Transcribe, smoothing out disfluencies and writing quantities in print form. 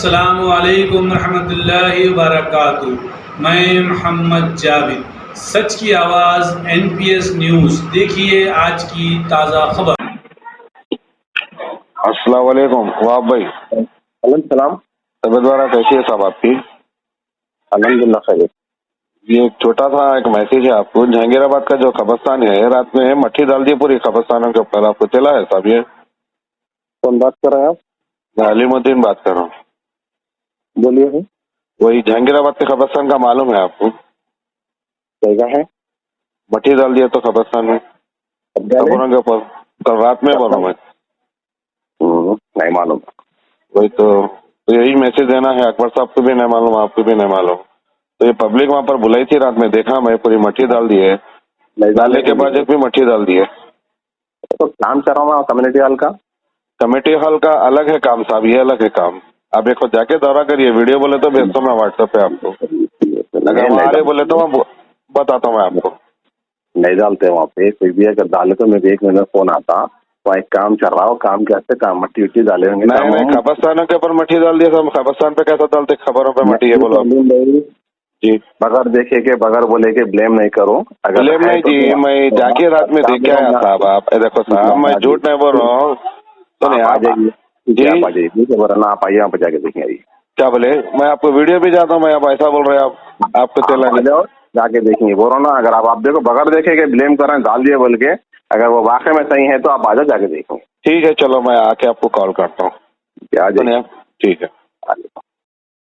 अस्सलामु अलैकुम रहमतुल्लाहि व बरकातुहू। मैं मोहम्मद जावेद, सच की आवाज़ NPS न्यूज़। देखिए आज की ताज़ा खबर। अस्सलाम वालेकुम वाह भाई। सलाम। तबियत वगैरह कैसी है साहब आपकी? अल्हम्दुलिल्लाह खैर। ये एक छोटा सा एक मैसेज है आपको। जहांगीराबाद का जो कब्रिस्तान है, रात में मट्टी डाल दी पूरी कब्रिस्तानों के ऊपर। आपको चला है साहब? ये कौन बात कर रहे हैं आप? मैं अलीमुद्दीन बात कर रहा हूँ। बोलिए है। वही जहांगीराबाद के कब्रिस्तान का मालूम है आपको? जगह है। मट्टी डाल दिया तो कब्रिस्तान में कब्रों के ऊपर कल रात में बोला मैं। नहीं मालूम। वही तो यही मैसेज देना है। अकबर साहब को भी नहीं मालूम, आपको भी नहीं मालूम। तो ये पब्लिक वहाँ पर बुलाई थी रात में, देखा मैं, पूरी मट्टी डाल दी है। डालने के बाद भी मट्टी डाल दी है। तो काम कर रहा हूँ कम्युनिटी हॉल का। कमेटी हॉल का अलग है काम साहब, ये अलग है काम। आप एक जाके दौरा करिए। वीडियो बोले तो भेजता हूँ मैं व्हाट्सएप पे आपको। अगर वहाँ आ रहे बोले तो मैं बताता हूँ मैं आपको। नहीं डालते वहाँ पे कोई भी, अगर डाले तो मेरे एक महीना फोन आता। वहाँ एक काम चल रहा हो, काम कैसे काम मट्टी उट्टी डाले होंगे। नहीं, कब्रिस्तानों के ऊपर मट्टी डाल दिया सब। कब्रिस्तान पे कैसा डालते, खबरों पे मट्टी है बोलो आप जी। बगैर देखे के बगैर बोले के ब्लेम नहीं करो। अगर ब्लेम नहीं जी, मैं जाके रात में देख के आया साहब। आप देखो साहब, मैं झूठ नहीं बोल रहा हूँ। तो नहीं आ आप जाइए जी, आप आ जाइए ना, आप आइए वहाँ पे जाके देखेंगे। क्या बोले? मैं आपको वीडियो भी जाता हूँ मैं, आप ऐसा बोल रहे हैं आप, आपको चला आ नहीं। जाओ जाके देखेंगे, बोल रहा हूँ ना। अगर आप देखो बगैर देखे के ब्लेम कर रहे हैं डाल दिए बोल के, अगर वो वाकई में सही है तो आप आ जाओ जाके देखेंगे। ठीक है, चलो मैं आके आपको कॉल करता हूँ। आ जाइए। ठीक है।